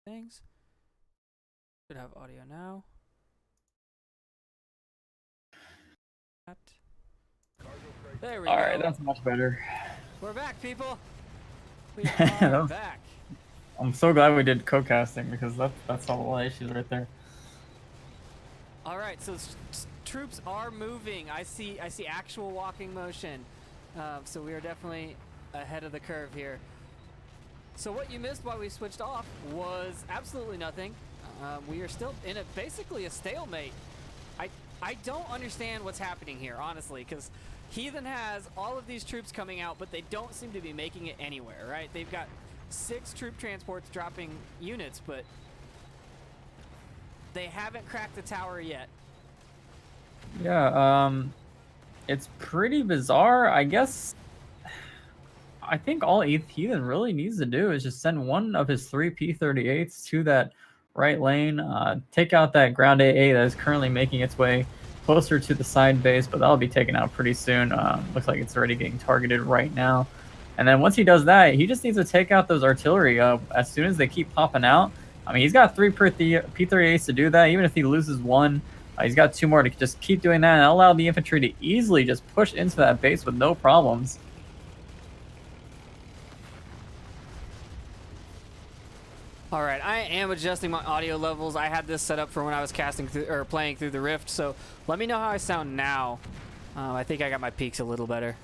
things. Should have audio now. There we go. Alright, that's much better. We're back, people. We are back. I'm so glad we did co-casting because that's all the issues right there. All right, so troops are moving. I see actual walking motion. So we are definitely ahead of the curve here. So what you missed while we switched off was absolutely nothing. We are still in basically a stalemate. I don't understand what's happening here, honestly, because Heathen has all of these troops coming out, but they don't seem to be making it anywhere, right? They've got 6 troop transports dropping units, but they haven't cracked the tower yet. Yeah, it's pretty bizarre. I think all Heathen really needs to do is just send one of his 3 P-38s to that right lane, take out that ground AA that is currently making its way closer to the side base, but that'll be taken out pretty soon. Looks like it's already getting targeted right now. And then once he does that, he just needs to take out those artillery as soon as they keep popping out. I mean, he's got 3 P-38s to do that. Even if he loses one, he's got 2 more to just keep doing that and allow the infantry to easily just push into that base with no problems. All right, I am adjusting my audio levels. I had this set up for when I was casting through, or playing through the Rift, so let me know how I sound now. I think I got my peaks a little better.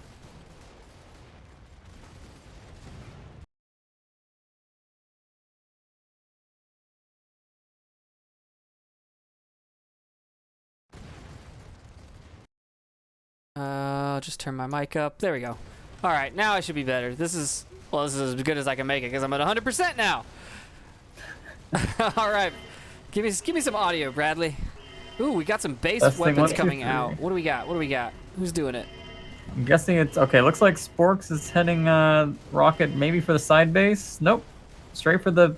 I'll just turn my mic up. There we go. All right, now I should be better. This is as good as I can make it because I'm at 100% now. All right, give me some audio, Bradley. Ooh, we got some base weapons coming out. What do we got? What do we got? Who's doing it? I'm guessing it's okay. Looks like Sporks is heading rocket maybe for the side base. Nope, straight for the.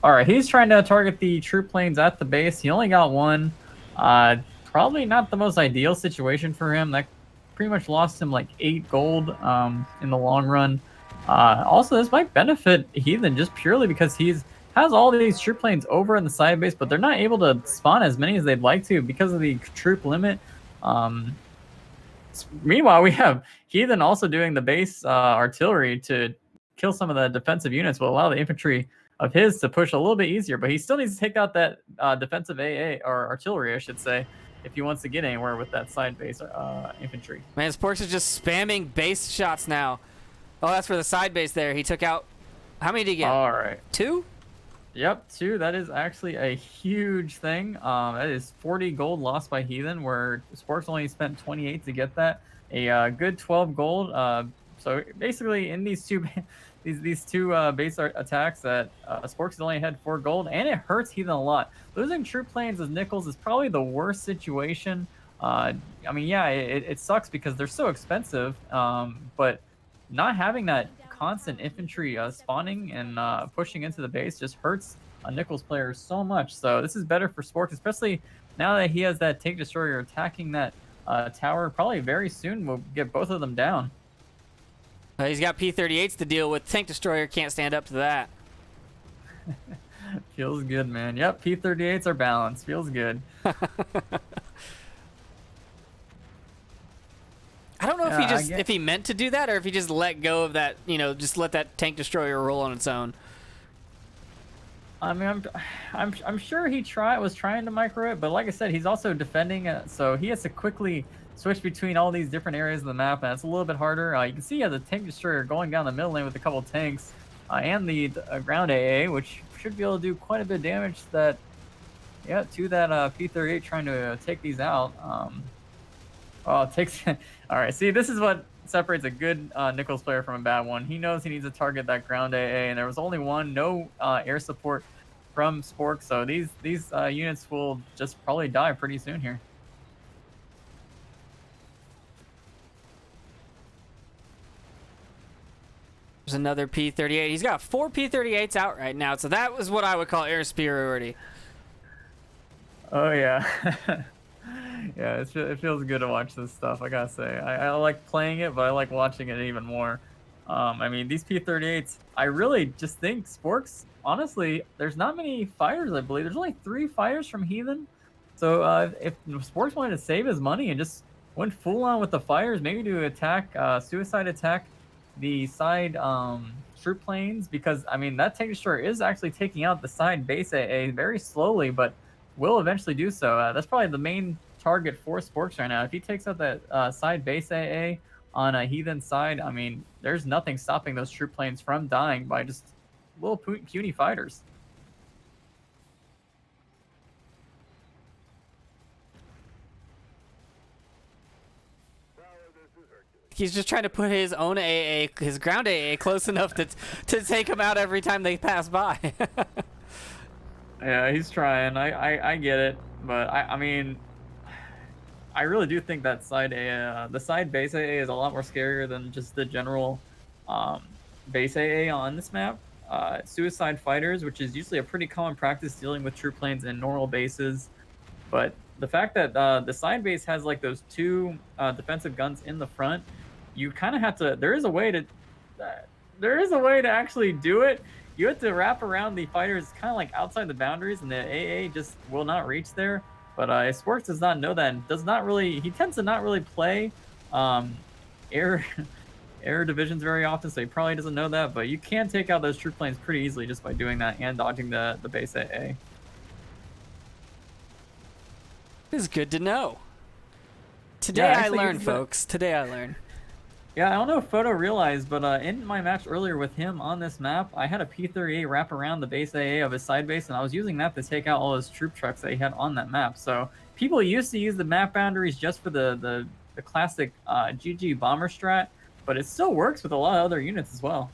All right, he's trying to target the troop planes at the base. He only got one. Probably not the most ideal situation for him. That pretty much lost him like 8 gold in the long run. Also, this might benefit Heathen just purely because has all these troop planes over in the side base, but they're not able to spawn as many as they'd like to because of the troop limit. Meanwhile, we have Heathen also doing the base artillery to kill some of the defensive units, will allow the infantry of his to push a little bit easier, but he still needs to take out that defensive AA, or artillery, I should say, if he wants to get anywhere with that side base infantry. Man, Sporks is just spamming base shots now. Oh, that's for the side base there. He took out... How many did he get? All right. 2? Yep, 2. That is actually a huge thing. That is 40 gold lost by Heathen, where Sporks only spent 28 to get that. A good 12 gold. So basically, in these two base attacks, that Sporks has only had 4 gold, and it hurts Heathen a lot. Losing troop planes as Nichols is probably the worst situation. I mean, yeah, it sucks because they're so expensive, but not having that constant infantry spawning and pushing into the base just hurts a Nichols player so much. So this is better for Sporks, especially now that he has that tank destroyer attacking that tower. Probably very soon we'll get both of them down. He's got P-38s to deal with. Tank destroyer can't stand up to that. Feels good, man. Yep, P-38s are balanced. Feels good. I don't know if he meant to do that or if he just let go of that, just let that tank destroyer roll on its own. I mean, I'm sure he was trying to micro it, but like I said, he's also defending it, so he has to quickly switch between all these different areas of the map, and it's a little bit harder. You can see he has a tank destroyer going down the middle lane with a couple tanks, and the ground AA, which should be able to do quite a bit of damage to that P-38 trying to take these out. Oh, it takes... All right, see, this is what separates a good Nichols player from a bad one. He knows he needs to target that ground AA, and there was only one, no air support from Spork, so these units will just probably die pretty soon here. There's another P-38. He's got 4 P-38s out right now, so that was what I would call air superiority. Oh, yeah. Yeah, it feels good to watch this stuff, I gotta say. I like playing it, but I like watching it even more. I mean, these P-38s, I really just think Sporks, honestly, there's not many fighters, I believe. There's only 3 fighters from Heathen. So if Sporks wanted to save his money and just went full on with the fires, maybe to attack, suicide attack the side troop planes, because, I mean, that tank destroyer is actually taking out the side base AA very slowly, but will eventually do so. That's probably the main target for Sporks right now. If he takes out that side base AA, on a Heathen side, I mean, there's nothing stopping those troop planes from dying by just little puny fighters. He's just trying to put his own AA, his ground AA, close enough to take him out every time they pass by. Yeah, he's trying. I get it, but I mean, I really do think that side AA, the side base AA is a lot more scarier than just the general base AA on this map. Suicide fighters, which is usually a pretty common practice dealing with troop planes in normal bases, but the fact that the side base has like those 2 defensive guns in the front, you kind of have to. There is a way to actually do it. You have to wrap around the fighters kind of like outside the boundaries, and the AA just will not reach there. But Sporks does not know that, and does not really. He tends to not really play air divisions very often, so he probably doesn't know that. But you can take out those troop planes pretty easily just by doing that and dodging the base AA. This is good to know. Today I learned, folks. Today I learned. Yeah, I don't know if Photo realized, but in my match earlier with him on this map, I had a P-38 wrap around the base AA of his side base, and I was using that to take out all his troop trucks that he had on that map. So people used to use the map boundaries just for the classic GG bomber strat, but it still works with a lot of other units as well.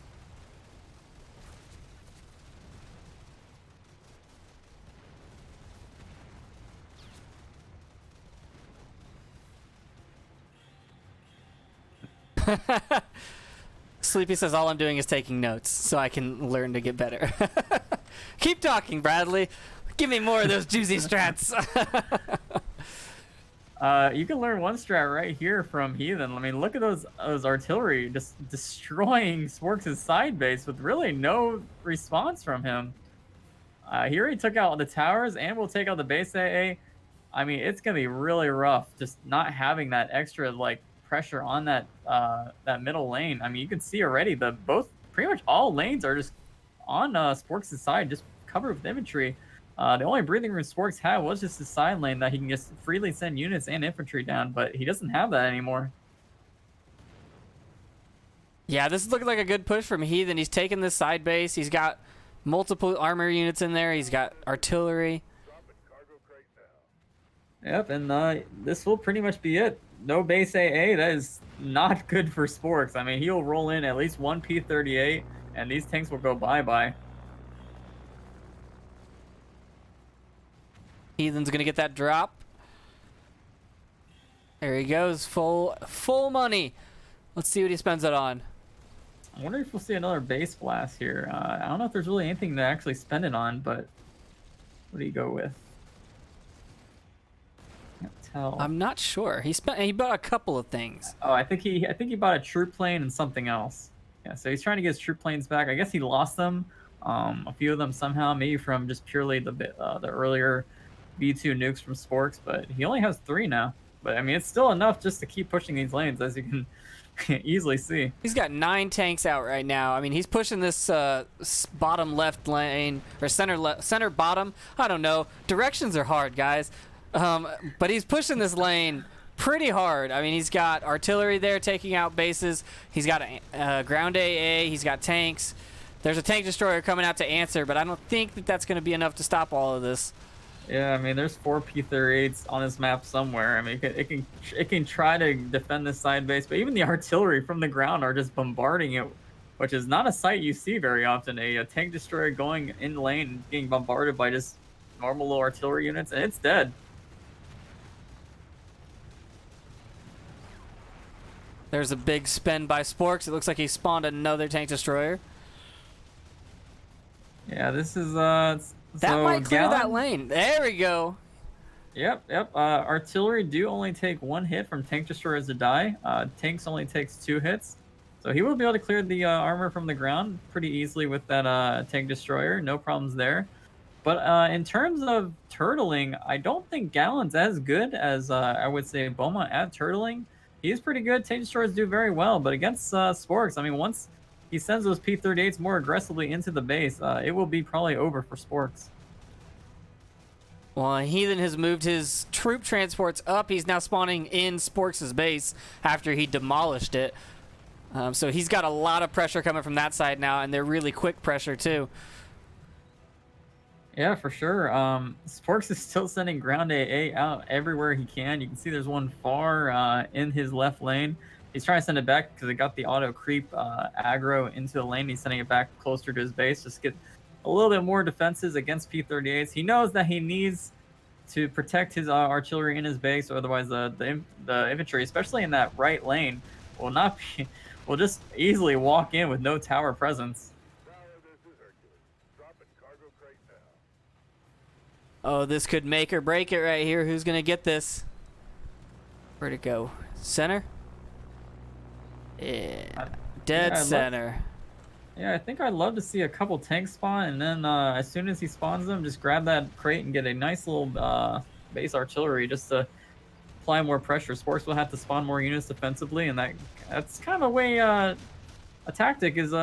Sleepy says all I'm doing is taking notes so I can learn to get better. Keep talking, Bradley. Give me more of those juicy strats. You can learn one strat right here from Heathen. I mean, look at those artillery just destroying Sporks' side base with really no response from him. He already took out the towers and will take out the base AA. I mean, it's gonna be really rough just not having that extra like pressure on that that middle lane. I mean, you can see already pretty much all lanes are just on Sporks' side, just covered with infantry. The only breathing room Sporks had was just his side lane that he can just freely send units and infantry down, but he doesn't have that anymore. Yeah, this is looking like a good push from Heathen. He's taking this side base. He's got multiple armor units in there. He's got artillery. Yep, and this will pretty much be it. No base AA, that is not good for Sporks. I mean, he'll roll in at least 1 P-38, and these tanks will go bye-bye. Heathen's going to get that drop. There he goes, full money. Let's see what he spends it on. I wonder if we'll see another base blast here. I don't know if there's really anything to actually spend it on, but what do you go with? Can't tell. I'm not sure. He bought a couple of things. Oh, I think he bought a troop plane and something else. Yeah, so he's trying to get his troop planes back. I guess he lost them, a few of them somehow, maybe from just purely the earlier V2 nukes from Sporks, but he only has 3 now. But I mean, it's still enough just to keep pushing these lanes, as you can easily see. He's got 9 tanks out right now. I mean, he's pushing this bottom left lane, or center bottom. I don't know. Directions are hard, guys. But he's pushing this lane pretty hard. I mean, he's got artillery there taking out bases. He's got a ground AA. He's got tanks. There's a tank destroyer coming out to answer, but I don't think that that's going to be enough to stop all of this. Yeah, I mean, there's 4 P-38s on this map somewhere. I mean, it can try to defend this side base, but even the artillery from the ground are just bombarding it, which is not a sight you see very often. A tank destroyer going in lane and getting bombarded by just normal little artillery units, and it's dead. There's a big spend by Sporks. It looks like he spawned another tank destroyer. Yeah, this is that might clear that lane. There we go. Yep. Artillery do only take 1 hit from tank destroyers to die. Tanks only takes 2 hits. So he will be able to clear the armor from the ground pretty easily with that tank destroyer. No problems there. But in terms of turtling, I don't think Gallon's as good as I would say Beaumont at turtling. He's pretty good. Tank destroyers do very well, but against Sporks, I mean, once he sends those P-38s more aggressively into the base, it will be probably over for Sporks. Well, Heathen has moved his troop transports up. He's now spawning in Sporks' base after he demolished it. So he's got a lot of pressure coming from that side now, and they're really quick pressure too. Yeah, for sure. Sporks is still sending ground AA out everywhere he can. You can see there's one far in his left lane. He's trying to send it back because it got the auto creep aggro into the lane. He's sending it back closer to his base just to get a little bit more defenses against P-38s. He knows that he needs to protect his artillery in his base, or otherwise the infantry, especially in that right lane, will just easily walk in with no tower presence. Oh, this could make or break it right here. Who's going to get this? Where'd it go? Center? Yeah. Dead center. Yeah, I think I'd love to see a couple tanks spawn, and then as soon as he spawns them, just grab that crate and get a nice little base artillery just to apply more pressure. Sporks will have to spawn more units defensively, and that's kind of a way, a tactic is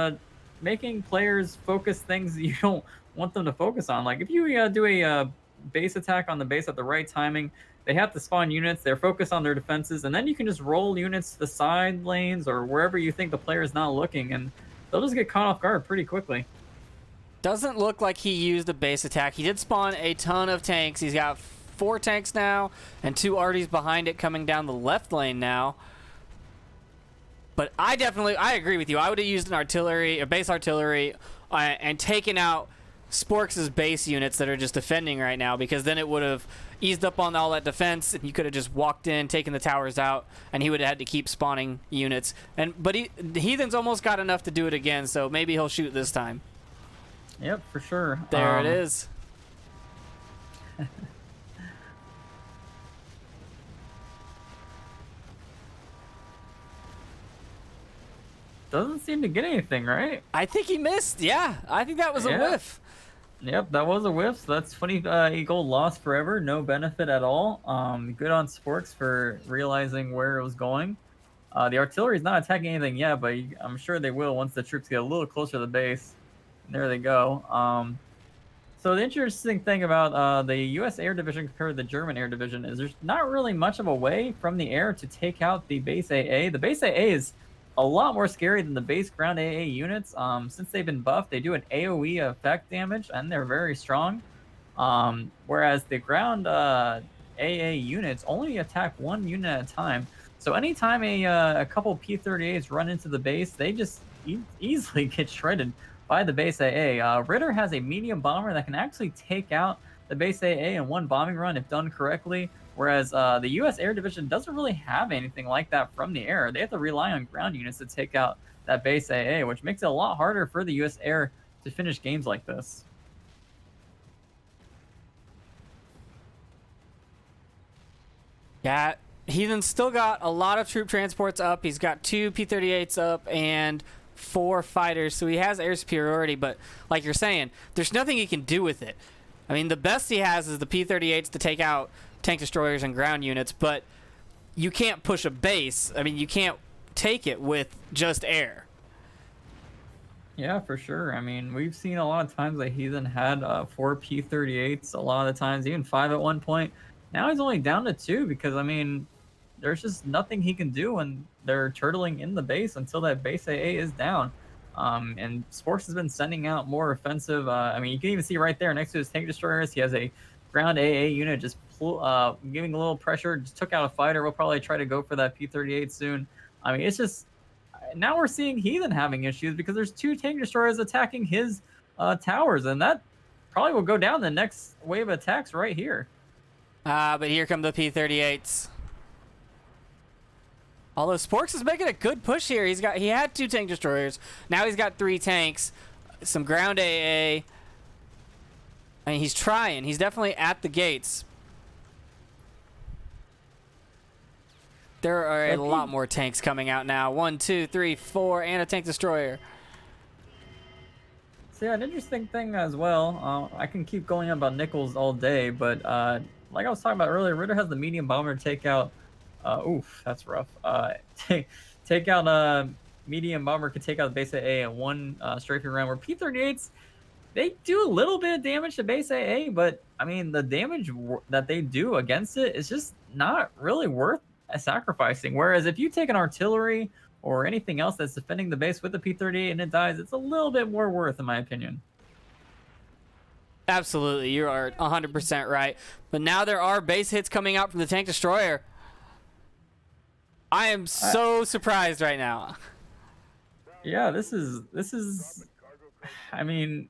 making players focus things you don't want them to focus on. Like if you do a base attack on the base at the right timing, they have to spawn units, they're focused on their defenses, and then you can just roll units to the side lanes or wherever you think the player is not looking, and they'll just get caught off guard pretty quickly. Doesn't look like he used a base attack. He did spawn a ton of tanks. He's got 4 tanks now and 2 arties behind it coming down the left lane now. But I agree with you. I would have used a base artillery and taken out Sporks' base units that are just defending right now, because then it would have eased up on all that defense, and you could have just walked in, taken the towers out, and he would have had to keep spawning units. But Heathen's almost got enough to do it again, so maybe he'll shoot this time. Yep, for sure. There it is. Doesn't seem to get anything, right? I think he missed. Yeah, I think that was a whiff. Yep, that was a whiff. So that's 20 gold lost forever. No benefit at all. Good on Sporks for realizing where it was going. The artillery is not attacking anything yet, but I'm sure they will once the troops get a little closer to the base. And there they go. So the interesting thing about the U.S. Air Division compared to the German Air Division is there's not really much of a way from the air to take out the base AA. The base AA is a lot more scary than the base ground AA units. Since they've been buffed, they do an AoE effect damage, and they're very strong. Whereas the ground AA units only attack 1 unit at a time. So anytime a couple P-38s run into the base, they just easily get shredded by the base AA. Ritter has a medium bomber that can actually take out the base AA in 1 bombing run if done correctly. Whereas the U.S. Air Division doesn't really have anything like that from the air. They have to rely on ground units to take out that base AA, which makes it a lot harder for the U.S. Air to finish games like this. Yeah, Heathen's still got a lot of troop transports up. He's got 2 P-38s up and 4 fighters, so he has air superiority. But like you're saying, there's nothing he can do with it. I mean, the best he has is the P-38s to take out tank destroyers and ground units, but you can't push a base. I mean, you can't take it with just air. Yeah, for sure. I mean, we've seen a lot of times that Heathen had 4 P-38s, a lot of the times, even 5 at one point. Now he's only down to 2 because, I mean, there's just nothing he can do when they're turtling in the base until that base AA is down. And Sporks has been sending out more offensive. I mean, you can even see right there next to his tank destroyers, he has a ground AA unit just giving a little pressure. Just took out a fighter. We'll probably try to go for that P-38 soon. I mean, it's just now we're seeing Heathen having issues because there's 2 tank destroyers attacking his towers, and that probably will go down the next wave of attacks right here. But here come the P-38s. Although Sporks is making a good push here. He had 2 tank destroyers. Now he's got 3 tanks, some ground AA. I mean, he's trying. He's definitely at the gates. There are a So lot more tanks coming out now. 1, 2, 3, 4, and a tank destroyer. So yeah, an interesting thing as well. I can keep going on about Nichols all day, but like I was talking about earlier, Ritter has the medium bomber to take out. Oof, that's rough. Take out medium bomber could take out the base AA in one strafing round. Where P-38s, they do a little bit of damage to base AA, but I mean the damage that they do against it is just not really worth sacrificing. Whereas if you take an artillery or anything else that's defending the base with the P-38 and it dies, it's a little bit more worth, in my opinion. Absolutely, you are 100% right. But now there are base hits coming out from the tank destroyer. I am so surprised right now. Yeah, this is. I mean,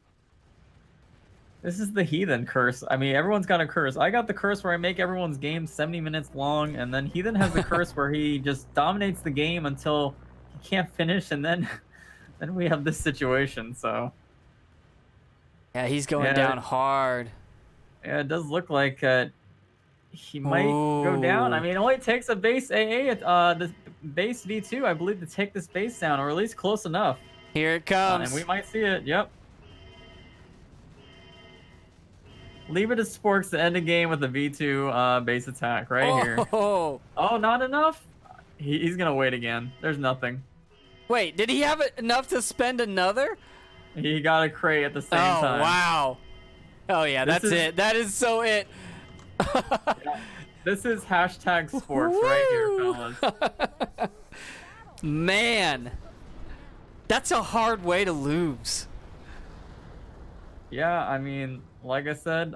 this is the Heathen curse. I mean, everyone's got a curse. I got the curse where I make everyone's game 70 minutes long, and then Heathen has the curse where he just dominates the game until he can't finish, and then we have this situation. So Yeah, he's going down hard. yeah, it does look like he might go down. I mean, it only takes a base AA, the base V2, I believe, to take this base down, or at least close enough. Here it comes. And we might see it. Yep. Leave it to Sporks to end the game with a V2 base attack right here. Oh, not enough? He's going to wait again. There's nothing. Wait, did he have enough to spend another? He got a crate at the same time. Oh, wow. Oh, yeah, that's it. That is so it. Yeah, this is hashtag sports right here, fellas. Man, that's a hard way to lose. Yeah, I mean, like I said,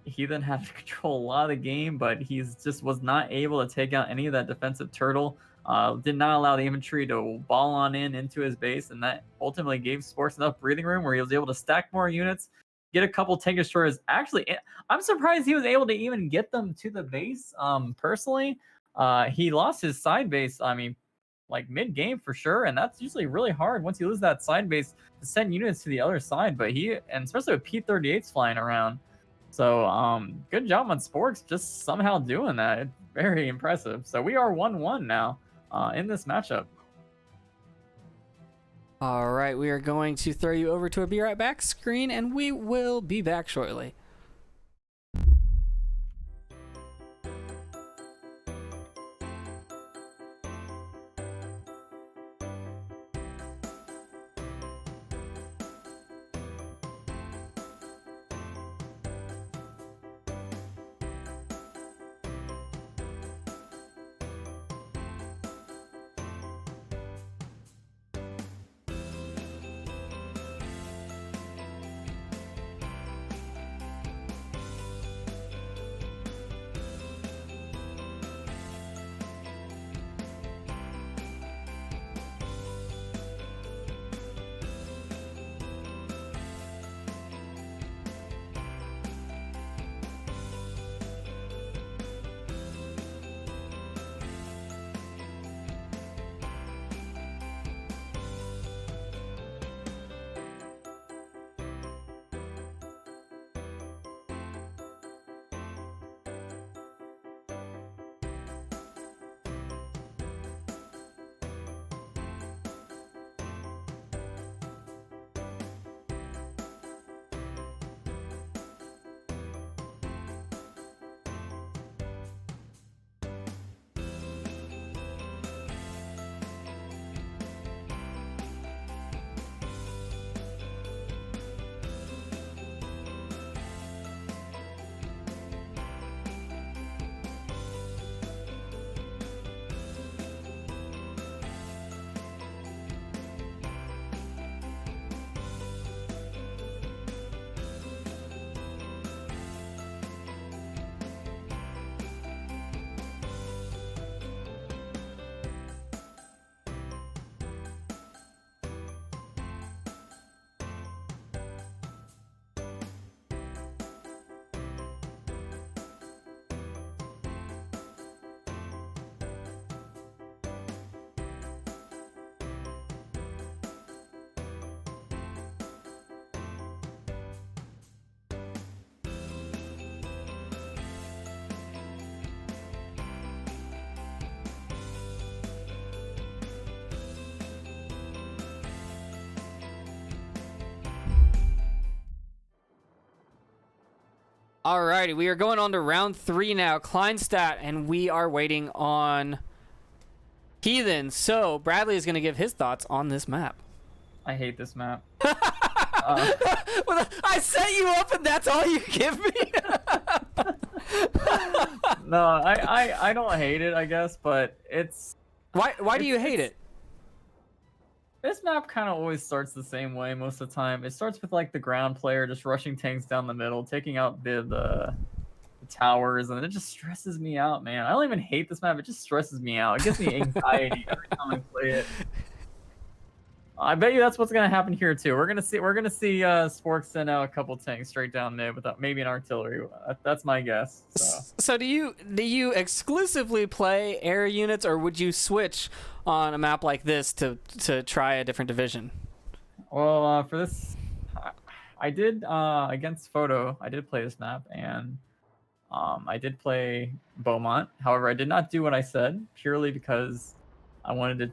Heathen had to control a lot of the game, but he's just was not able to take out any of that defensive turtle. Did not allow the infantry to ball on into his base, and that ultimately gave Sports enough breathing room where he was able to stack more units, get a couple tank destroyers. Actually, I'm surprised he was able to even get them to the base. Personally, he lost his side base. I mean, like mid-game for sure, and that's usually really hard once you lose that side base to send units to the other side. But and especially with P-38s flying around, so good job on Sporks just somehow doing that. It's very impressive. So we are 1-1 now in this matchup. All right, we are going to throw you over to a Be Right Back screen, and we will be back shortly. Alrighty, we are going on to round 3 now. Kleinstadt, and we are waiting on Heathen. So Bradley is going to give his thoughts on this map. I hate this map. Well, I set you up, and that's all you give me. No, I don't hate it, I guess, but it's... Why do you hate it? This map kind of always starts the same way most of the time. It starts with like the ground player just rushing tanks down the middle, taking out the towers, and it just stresses me out, man. I don't even hate this map. It just stresses me out. It gives me anxiety every time I play it. I bet you that's what's gonna happen here too. We're gonna see Sporks send out a couple tanks straight down mid without maybe an artillery. That's my guess. So do you exclusively play air units, or would you switch on a map like this to try a different division? Well, for this, I did against Photo. I did play this map, and I did play Beaumont. However, I did not do what I said purely because I wanted to.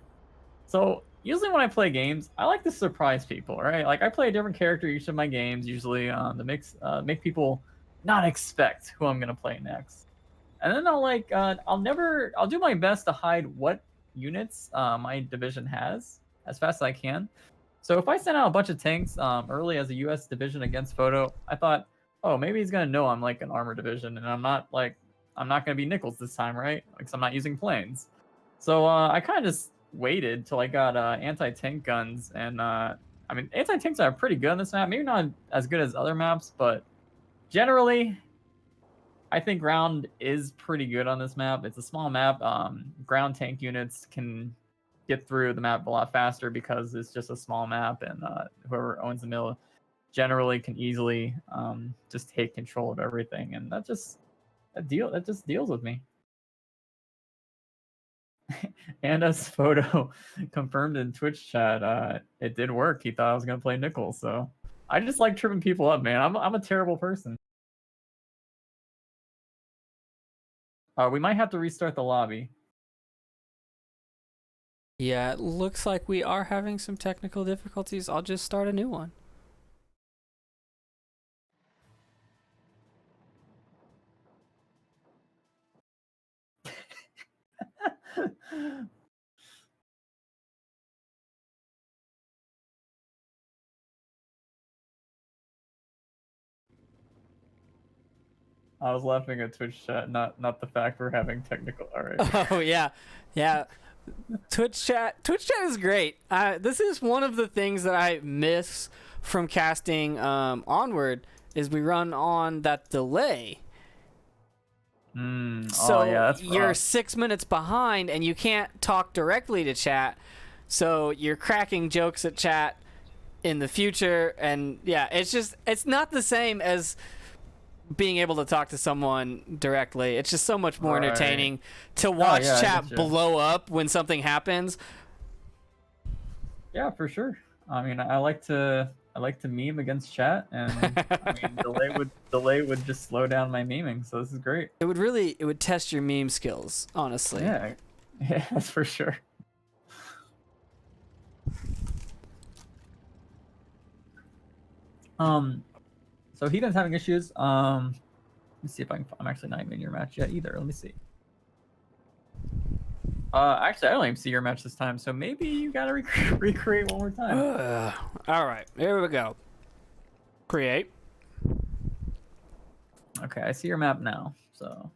So usually when I play games, I like to surprise people, right? Like I play a different character each of my games, usually to make people not expect who I'm gonna play next. And then I'll do my best to hide what units my division has as fast as I can. So if I send out a bunch of tanks early as a US division against Photo, I thought, oh, maybe he's gonna know I'm like an armor division, and I'm not gonna be Nichols this time, right? Like, 'cause I'm not using planes. So I kind of just waited till I got anti-tank guns, and I mean, anti-tanks are pretty good on this map. Maybe not as good as other maps, but generally I think ground is pretty good on this map. It's a small map. Ground tank units can get through the map a lot faster because it's just a small map, and whoever owns the mill generally can easily just take control of everything, and that just deals with me. And as Photo confirmed in Twitch chat, it did work. He thought I was gonna play Nichols, so I just like tripping people up, man. I'm a terrible person. We might have to restart the lobby. Yeah, it looks like we are having some technical difficulties. I'll just start a new one. I was laughing at Twitch chat, not the fact we're having technical. All right. Oh yeah. Twitch chat is great. This is one of the things that I miss from casting Onward is we run on that delay. So that's you're rough. 6 minutes behind and you can't talk directly to chat. So you're cracking jokes at chat in the future, and yeah, it's not the same as being able to talk to someone directly. It's just so much more entertaining to watch chat blow up when something happens. Yeah, for sure. I mean, I like to meme against chat, and I mean, delay would just slow down my meming, so this is great. It would test your meme skills, honestly. Yeah, that's for sure. So Heathen's having issues. Let me see if I'm actually not even in your match yet either. Let me see. Actually, I don't even see your match this time, so maybe you gotta recreate one more time. All right, here we go. Create. Okay, I see your map now. So,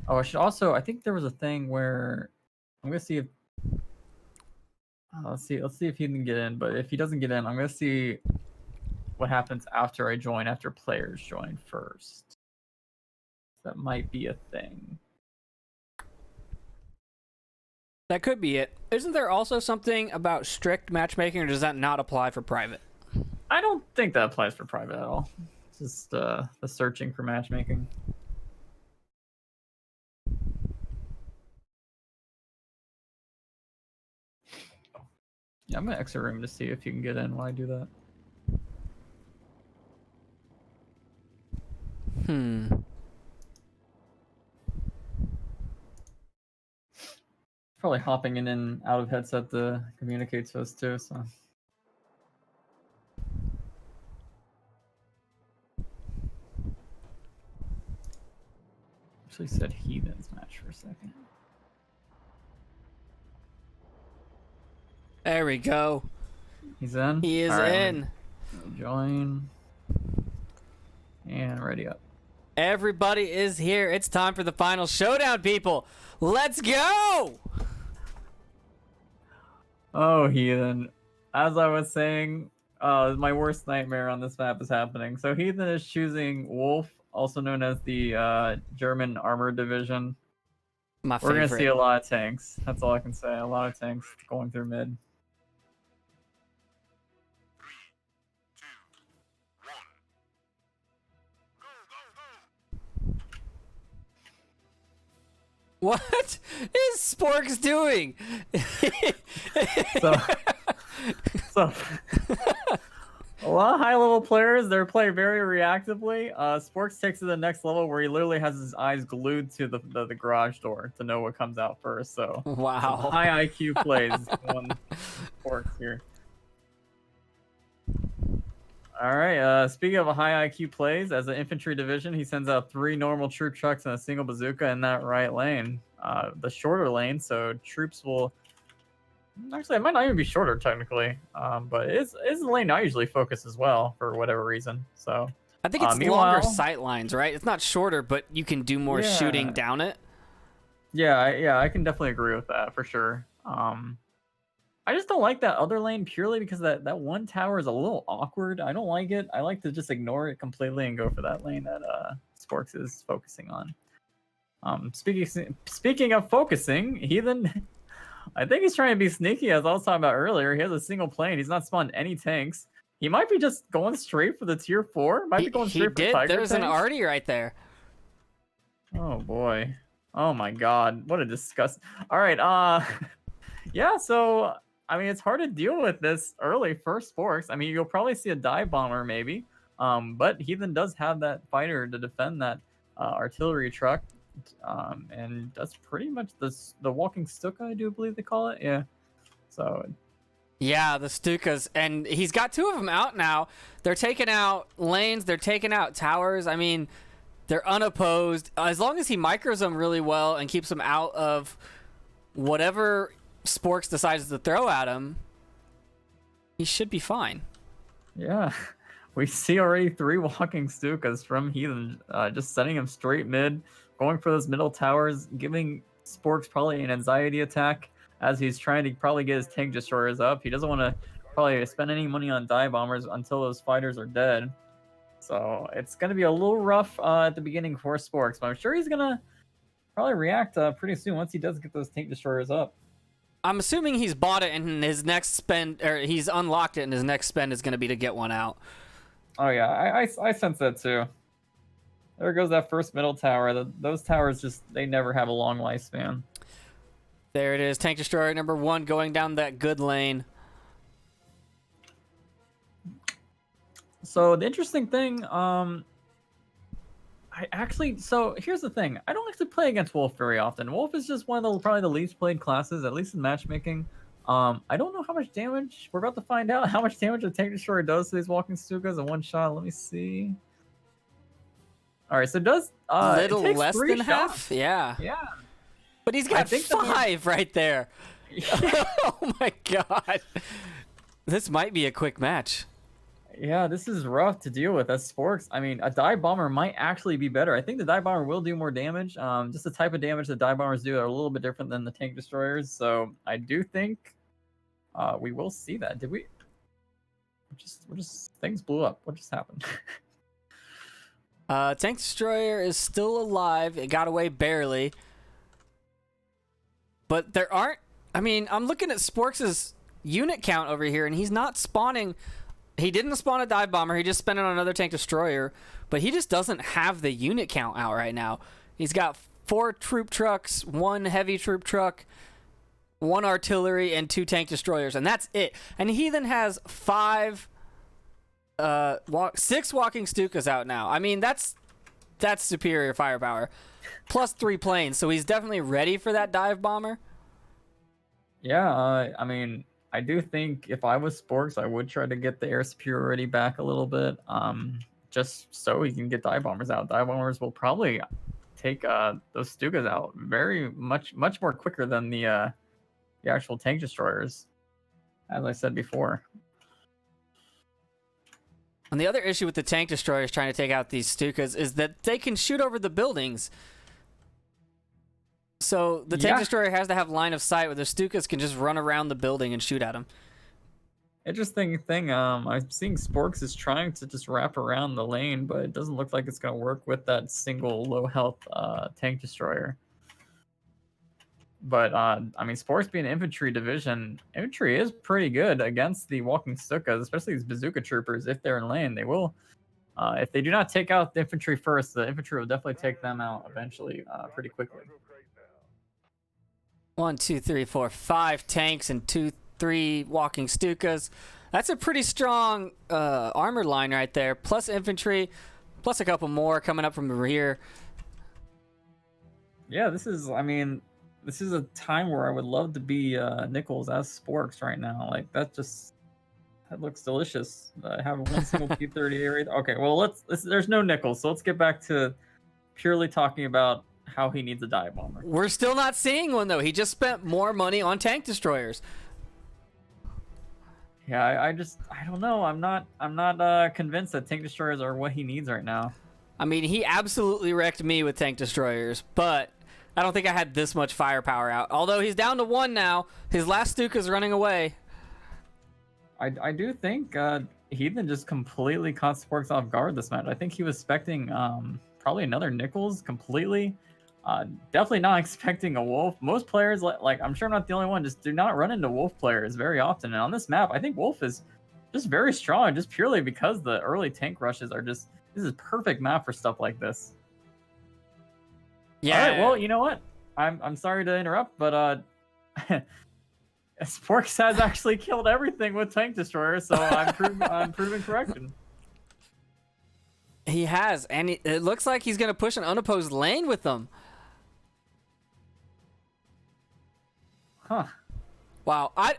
I should also. I think there was a thing where I'm gonna see if. Let's see if he can get in. But if he doesn't get in, I'm gonna see what happens after I join. After players join first. That might be a thing. That could be it. Isn't there also something about strict matchmaking, or does that not apply for private? I don't think that applies for private at all. It's just the searching for matchmaking. Yeah, I'm gonna exit room to see if you can get in while I do that. Probably hopping in and out of headset to communicate to us too, so. actually said Heathen's match for a second. There we go. He's in? He is All right, in. Let me join. And ready up. Everybody is here. It's time for the final showdown, people. Let's go! Oh, Heathen. As I was saying, my worst nightmare on this map is happening. So Heathen is choosing Wolf, also known as the German Armored Division. My We're favorite. going to see a lot of tanks. That's all I can say. A lot of tanks going through mid. What is Sporks doing? So a lot of high-level players, they're playing very reactively. Sporks takes it to the next level where he literally has his eyes glued to the garage door to know what comes out first. So Wow. some high IQ plays on Sporks here. All right. Speaking of a high IQ plays, as an infantry division, he sends out 3 normal troop trucks and a single bazooka in that right lane, the shorter lane. So troops will actually, it might not even be shorter technically, but it's a lane I usually focus as well for whatever reason. So I think it's longer sight lines, right? It's not shorter, but you can do more shooting down it. Yeah, I can definitely agree with that for sure. I just don't like that other lane purely because that one tower is a little awkward. I don't like it. I like to just ignore it completely and go for that lane that Sporks is focusing on. Speaking of focusing, Heathen, I think he's trying to be sneaky, as I was talking about earlier. He has a single plane. He's not spawned any tanks. He might be just going straight for the tier 4. Might be going straight for Tiger There's tanks. an arty right there. Oh boy. Oh my god. What a disgust. All right. Yeah. So I mean, it's hard to deal with this early for Sporks. I mean, you'll probably see a dive bomber maybe. But Heathen does have that fighter to defend that artillery truck. And that's pretty much the walking Stuka, I do believe they call it. Yeah. So yeah, the Stukas, and he's got 2 of them out now. They're taking out lanes, they're taking out towers. I mean, they're unopposed. As long as he micros them really well and keeps them out of whatever Sporks decides to throw at him, he should be fine. Yeah. We see already 3 walking Stukas from Heathen, just setting him straight mid, going for those middle towers, giving Sporks probably an anxiety attack as he's trying to probably get his tank destroyers up. He doesn't want to probably spend any money on dive bombers until those fighters are dead. So it's going to be a little rough at the beginning for Sporks, but I'm sure he's going to probably react pretty soon once he does get those tank destroyers up. I'm assuming he's bought it and his next spend, or he's unlocked it and his next spend is going to be to get one out. Oh yeah, I sense that too. There goes that first middle tower. Those towers they never have a long lifespan. There it is, tank destroyer number 1 going down that good lane. So the interesting thing, so here's the thing. I don't actually play against Wolf very often. Wolf is just one of probably the least played classes, at least in matchmaking. I don't know how much damage. We're about to find out how much damage a tank destroyer does to these walking Stukas in one shot. Let me see. All right, so it does Little it takes less 3 than shots. half? Yeah. But he's got 5 right there. Oh my god. This might be a quick match. Yeah, this is rough to deal with as Sporks. I mean, a dive bomber might actually be better. I think the dive bomber will do more damage. Just the type of damage that dive bombers do are a little bit different than the tank destroyers. So I do think we will see that. Did we? We're just things blew up. What just happened? Tank destroyer is still alive. It got away barely. But there aren't. I mean, I'm looking at Sporks' unit count over here, and he's not spawning. He didn't spawn a dive bomber. He just spent it on another tank destroyer. But he just doesn't have the unit count out right now. He's got 4 troop trucks, 1 heavy troop truck, 1 artillery, and 2 tank destroyers. And that's it. And he then has 6 walking Stukas out now. I mean, that's superior firepower. Plus 3 planes. So he's definitely ready for that dive bomber. Yeah, I mean, I do think if I was Sporks, I would try to get the air superiority back a little bit, just so he can get dive bombers out. Dive bombers will probably take those Stukas out very much more quicker than the actual tank destroyers, as I said before. And the other issue with the tank destroyers trying to take out these Stukas is that they can shoot over the buildings. So the tank destroyer has to have line of sight where the Stukas can just run around the building and shoot at them. Interesting thing, I'm seeing Sporks is trying to just wrap around the lane, but it doesn't look like it's going to work with that single low health tank destroyer. But, I mean, Sporks being an infantry division, infantry is pretty good against the walking Stukas, especially these bazooka troopers. If they're in lane, they will. If they do not take out the infantry first, the infantry will definitely take them out eventually pretty quickly. 1, 2, 3, 4, 5 tanks and 2, 3 walking Stukas. That's a pretty strong armor line right there. Plus infantry, plus a couple more coming up from the rear. Yeah, this is a time where I would love to be Nichols as Sporks right now. Like that looks delicious. Have one single P-30 area. Okay, well there's no Nichols, so let's get back to purely talking about how he needs a dive bomber. We're still not seeing one though. He just spent more money on tank destroyers. Yeah, I don't know. I'm not convinced that tank destroyers are what he needs right now. I mean, he absolutely wrecked me with tank destroyers, but I don't think I had this much firepower out. Although he's down to 1 now. His last Stuka's running away. I do think Heathen just completely caught Sporks off guard this match. I think he was expecting probably another Nichols completely. Definitely not expecting a Wolf. Most players, like I'm sure I'm not the only one, just do not run into Wolf players very often. And on this map, I think Wolf is just very strong, just purely because the early tank rushes are just, this is a perfect map for stuff like this. Yeah. All right, well, you know what? I'm sorry to interrupt, but Sporks has actually killed everything with tank destroyers, so I'm proven correction. He has, and it looks like he's going to push an unopposed lane with them. Huh. Wow. I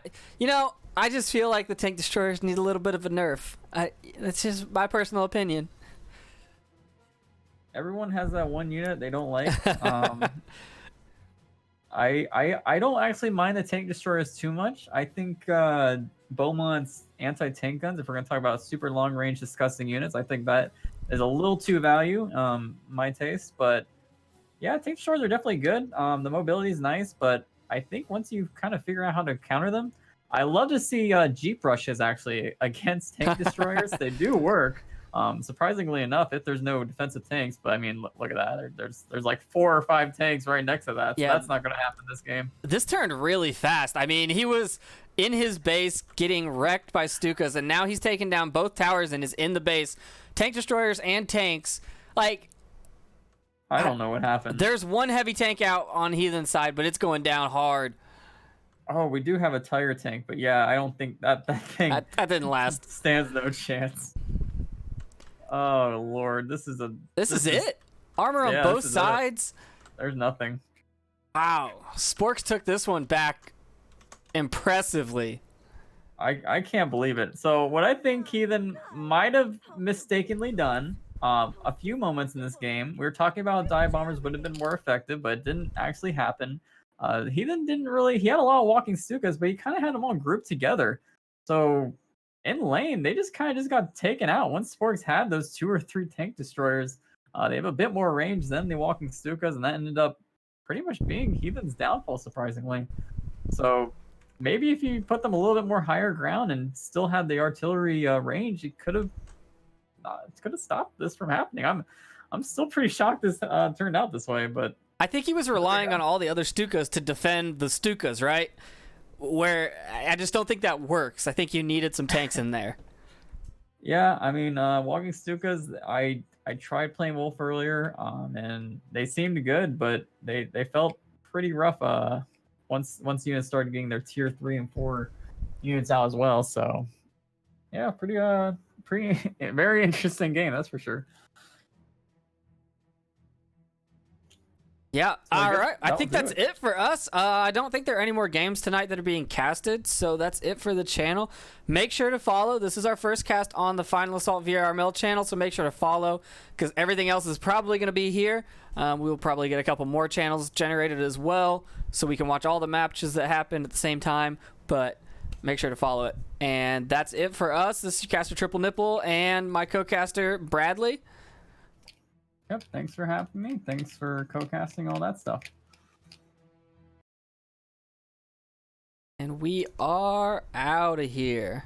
just feel like the tank destroyers need a little bit of a nerf. That's just my personal opinion. Everyone has that one unit they don't like. I don't actually mind the tank destroyers too much. I think Beaumont's anti-tank guns, if we're going to talk about super long-range disgusting units, I think that is a little too value, my taste. But yeah, tank destroyers are definitely good. The mobility is nice, but I think once you kind of figure out how to counter them, I love to see Jeep rushes actually against tank destroyers. They do work. Surprisingly enough, if there's no defensive tanks, but I mean, look at that. There's like 4 or 5 tanks right next to that. So yeah, that's not going to happen this game. This turned really fast. I mean, he was in his base getting wrecked by Stukas, and now he's taken down both towers and is in the base. Tank destroyers and tanks. Like, I don't know what happened. There's one heavy tank out on Heathen's side, but it's going down hard. Oh, we do have a tire tank, but yeah, I don't think that thing that didn't last. Stands no chance. Oh Lord, this is it. Armor on both sides. There's nothing. Wow, Sporks took this one back impressively. I can't believe it. So what I think Heathen might have mistakenly done a few moments in this game. We were talking about dive bombers would have been more effective, but it didn't actually happen. Heathen didn't really. He had a lot of walking Stukas, but he kind of had them all grouped together. So in lane, they just kind of got taken out. Once Sporks had those 2 or 3 tank destroyers, they have a bit more range than the walking Stukas, and that ended up pretty much being Heathen's downfall, surprisingly. So maybe if you put them a little bit more higher ground and still had the artillery range, it could have stopped this from happening. I'm still pretty shocked this turned out this way, but I think he was relying on all the other Stukas to defend the Stukas, right? Where I just don't think that works. I think you needed some tanks in there. Yeah, I mean, walking Stukas, I tried playing Wolf earlier, and they seemed good, but they felt pretty rough once units started getting their tier 3 and 4 units out as well. So yeah, pretty very interesting game, that's for sure. Yeah. So All right. I that'll think do that's it for us. I don't think there are any more games tonight that are being casted, so that's it for the channel. Make sure to follow. This is our first cast on the Final Assault VRML channel, so make sure to follow because everything else is probably going to be here. We will probably get a couple more channels generated as well, so we can watch all the matches that happen at the same time. But make sure to follow it. And that's it for us. This is Caster Triple Nipple and my co-caster Bradley. Yep. Thanks for having me. Thanks for co-casting all that stuff. And we are out of here.